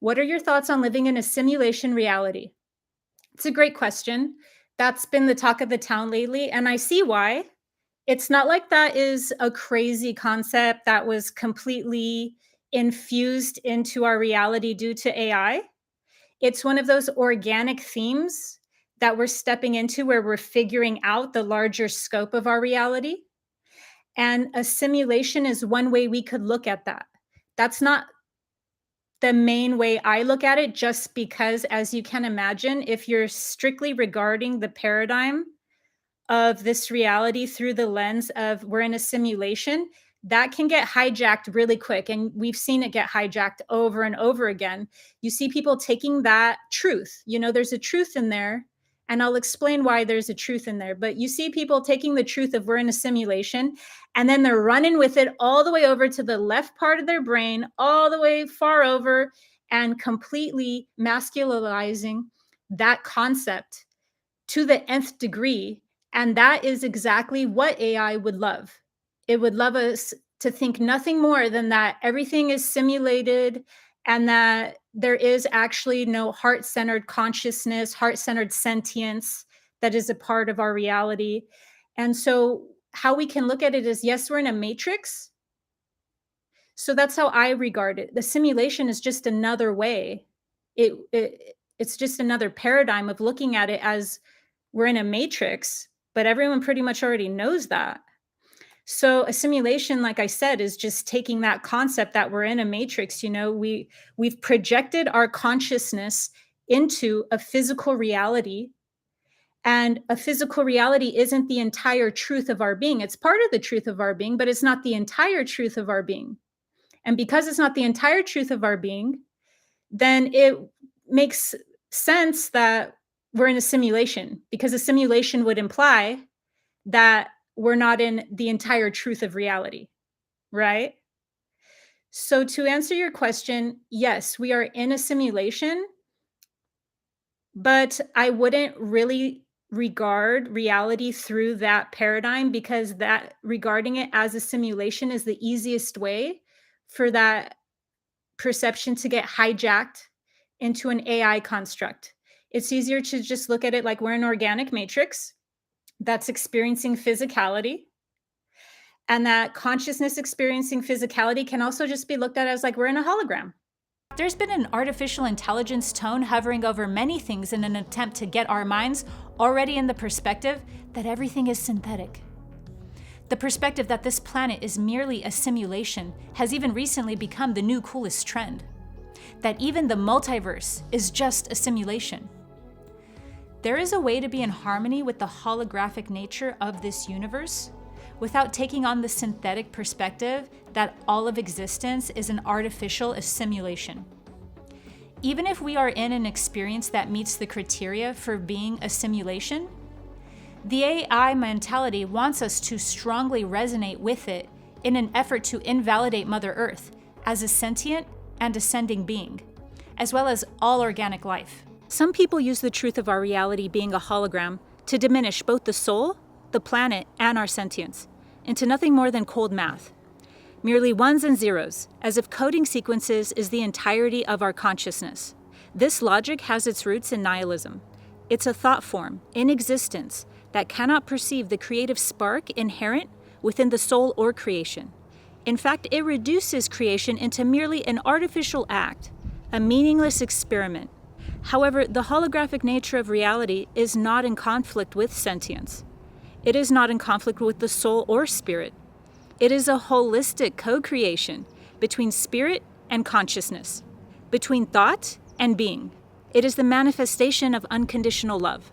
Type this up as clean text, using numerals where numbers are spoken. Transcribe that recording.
What are your thoughts on living in a simulation reality? It's a great question. That's been the talk of the town lately, and I see why. It's not like that is a crazy concept that was completely infused into our reality due to AI. It's one of those organic themes that we're stepping into where we're figuring out the larger scope of our reality. And a simulation is one way we could look at that. That's not the main way I look at it, just because, as you can imagine, if you're strictly regarding the paradigm of this reality through the lens of we're in a simulation, that can get hijacked really quick. And we've seen it get hijacked over and over again. You see people taking that truth, there's a truth in there. And I'll explain why there's a truth in there. But you see people taking the truth of we're in a simulation, and then they're running with it all the way over to the left part of their brain, all the way far over, and completely masculinizing that concept to the nth degree. And that is exactly what AI would love. It would love us to think nothing more than that everything is simulated and that there is actually no heart-centered consciousness, heart-centered sentience that is a part of our reality. And so how we can look at it is, yes, we're in a matrix. So that's how I regard it. The simulation is just another way. It's just another paradigm of looking at it as we're in a matrix, but everyone pretty much already knows that. So a simulation, like I said, is just taking that concept that we're in a matrix. We've projected our consciousness into a physical reality, and a physical reality isn't the entire truth of our being. It's part of the truth of our being, but it's not the entire truth of our being. And because it's not the entire truth of our being, then it makes sense that we're in a simulation, because a simulation would imply that we're not in the entire truth of reality, right? So to answer your question, yes, we are in a simulation, but I wouldn't really regard reality through that paradigm, because that regarding it as a simulation is the easiest way for that perception to get hijacked into an AI construct. It's easier to just look at it like we're an organic matrix that's experiencing physicality. And that consciousness experiencing physicality can also just be looked at as like we're in a hologram. There's been an artificial intelligence tone hovering over many things in an attempt to get our minds already in the perspective that everything is synthetic. The perspective that this planet is merely a simulation has even recently become the new coolest trend. That even the multiverse is just a simulation. There is a way to be in harmony with the holographic nature of this universe without taking on the synthetic perspective that all of existence is an artificial simulation. Even if we are in an experience that meets the criteria for being a simulation, the AI mentality wants us to strongly resonate with it in an effort to invalidate Mother Earth as a sentient and ascending being, as well as all organic life. Some people use the truth of our reality being a hologram to diminish both the soul, the planet, and our sentience into nothing more than cold math. Merely ones and zeros, as if coding sequences is the entirety of our consciousness. This logic has its roots in nihilism. It's a thought form, in existence, that cannot perceive the creative spark inherent within the soul or creation. In fact, it reduces creation into merely an artificial act, a meaningless experiment. However, the holographic nature of reality is not in conflict with sentience. It is not in conflict with the soul or spirit. It is a holistic co-creation between spirit and consciousness, between thought and being. It is the manifestation of unconditional love.